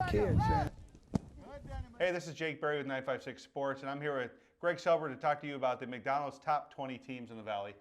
Kids, man. Hey, this is Jake Berry with 956 Sports, and I'm here with Greg Selber to talk to you about the McDonald's top 20 teams in the Valley.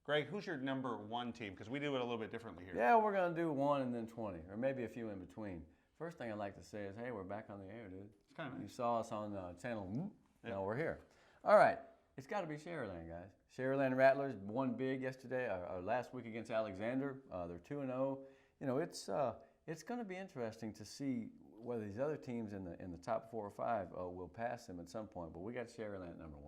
Greg, who's your number one team? Because we do it a little bit differently here. Yeah, we're going to do 1 and then 20, or maybe a few in between. First thing I'd like to say is, hey, we're back on the air, dude. It's kind of nice. You saw us on channel, now we're here. All right, it's got to be Sharyland, guys. Sharyland Rattlers won big yesterday, or last week against Alexander. They're 2-0. You know, it's going to be interesting to see whether these other teams in the top 4 or 5 will pass them at some point. But we got Sharyland at number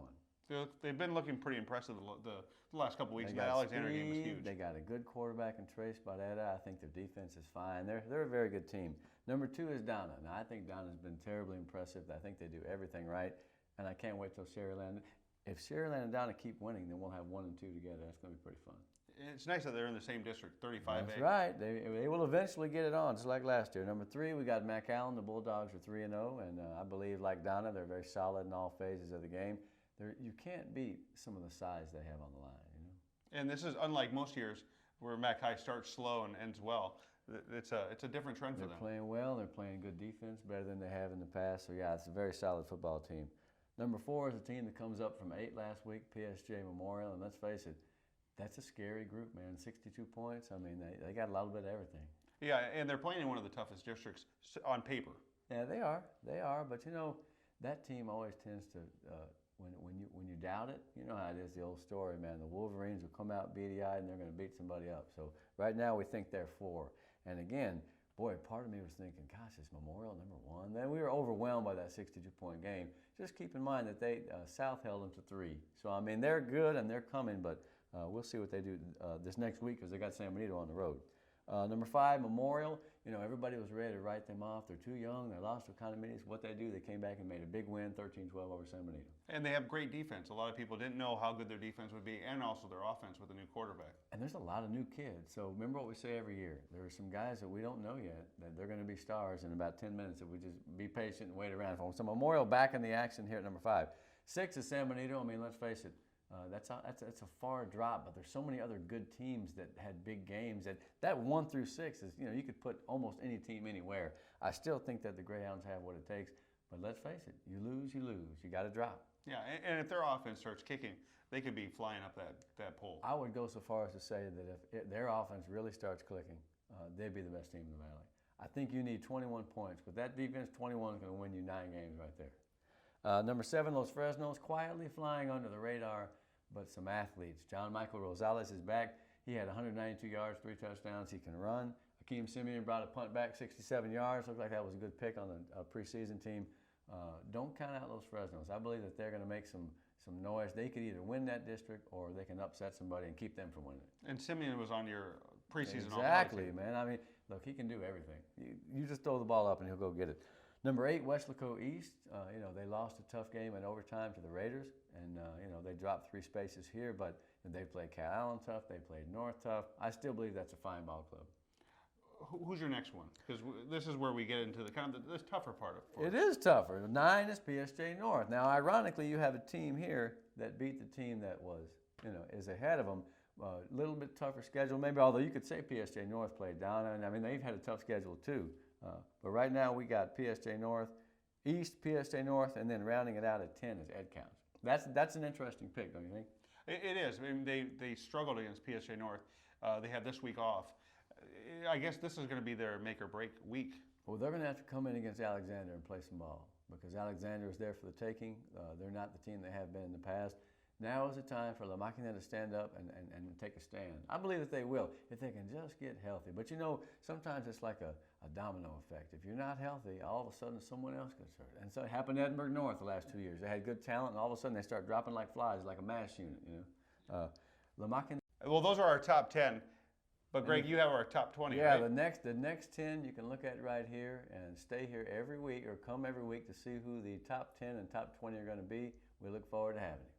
1. They've been looking pretty impressive the last couple weeks. That Alexander game was huge. They got a good quarterback in Trace Badetta. I think their defense is fine. They're a very good team. Number 2 is Donna. Now, I think Donna's been terribly impressive. I think they do everything right, and I can't wait till Sharyland. If Sharyland and Donna keep winning, then we'll have 1 and 2 together. That's going to be pretty fun. It's nice that they're in the same district, 35A. That's right. They will eventually get it on, just like last year. Number 3, we got McAllen. The Bulldogs are 3-0, and I believe, like Donna, they're very solid in all phases of the game. You can't beat some of the size they have on the line, you know. And this is unlike most years where Mac High starts slow and ends well. It's a different trend for them. They're playing well. They're playing good defense, better than they have in the past. So yeah, it's a very solid football team. Number 4 is a team that comes up from 8 last week, PSJ Memorial, and let's face it, that's a scary group, man. 62 points. I mean, they got a little bit of everything. Yeah, and they're playing in one of the toughest districts on paper. Yeah, they are. They are. But you know, that team always tends to. When you doubt it, you know how it is, the old story, man. The Wolverines will come out beady-eyed and they're going to beat somebody up. So right now we think they're 4. And again, boy, part of me was thinking, gosh, is Memorial number 1? Then we were overwhelmed by that 62-point game. Just keep in mind that South held them to 3. So, I mean, they're good and they're coming, but we'll see what they do this next week because they got San Benito on the road. Number 5, Memorial. You know, everybody was ready to write them off. They're too young. They lost to condominiums. What they do, they came back and made a big win, 13-12 over San Benito. And they have great defense. A lot of people didn't know how good their defense would be, and also their offense with a new quarterback. And there's a lot of new kids. So remember what we say every year. There are some guys that we don't know yet that they're going to be stars in about 10 minutes if we just be patient and wait around for them. So Memorial back in the action here at number 5. 6 is San Benito. I mean, let's face it. That's a far drop, but there's so many other good teams that had big games that 1 through 6 is, you know, you could put almost any team anywhere. I still think that the Greyhounds have what it takes, but let's face it, you lose, you lose. You got to drop. Yeah, and if their offense starts kicking, they could be flying up that pole. I would go so far as to say that if their offense really starts clicking, they'd be the best team in the Valley. I think you need 21 points. With that defense, 21 is going to win you 9 games right there. Number 7, Los Fresnos, quietly flying under the radar, but some athletes. John Michael Rosales is back. He had 192 yards, 3 touchdowns. He can run. Akeem Simeon brought a punt back, 67 yards. Looked like that was a good pick on the preseason team. Don't count out Los Fresnos. I believe that they're going to make some noise. They could either win that district or they can upset somebody and keep them from winning it. And Simeon was on your preseason. Exactly, man. I mean, look, he can do everything. You just throw the ball up and he'll go get it. Number 8, Weslaco East. You know, they lost a tough game in overtime to the Raiders, and you know, they dropped 3 spaces here, but they played Cal Allen tough, they played North tough. I still believe that's a fine ball club. Who's your next one? Because this is where we get into the kind of this tougher part of it. It is tougher. 9 is PSJ North. Now, ironically, you have a team here that beat the team that was, you know, is ahead of them. A little bit tougher schedule, maybe, although you could say PSJ North played down, and I mean, they've had a tough schedule too. But right now we got PSJ North, East, PSJ North, and then rounding it out at 10 is Ed Counts. That's an interesting pick, don't you think? It is. I mean, they struggled against PSJ North. They had this week off. I guess this is going to be their make or break week. Well, they're going to have to come in against Alexander and play some ball because Alexander is there for the taking. They're not the team they have been in the past. Now is the time for La Máquina to stand up and take a stand. I believe that they will, if they can just get healthy. But you know, sometimes it's like a domino effect. If you're not healthy, all of a sudden someone else gets hurt. And so it happened to Edinburgh North the last 2 years. They had good talent, and all of a sudden they start dropping like flies, like a mass unit, you know. La Máquina. Well, those are our top 10. But Greg, you have our top 20, yeah, right? the next 10 you can look at right here and stay here every week or come every week to see who the top 10 and top 20 are going to be. We look forward to having you.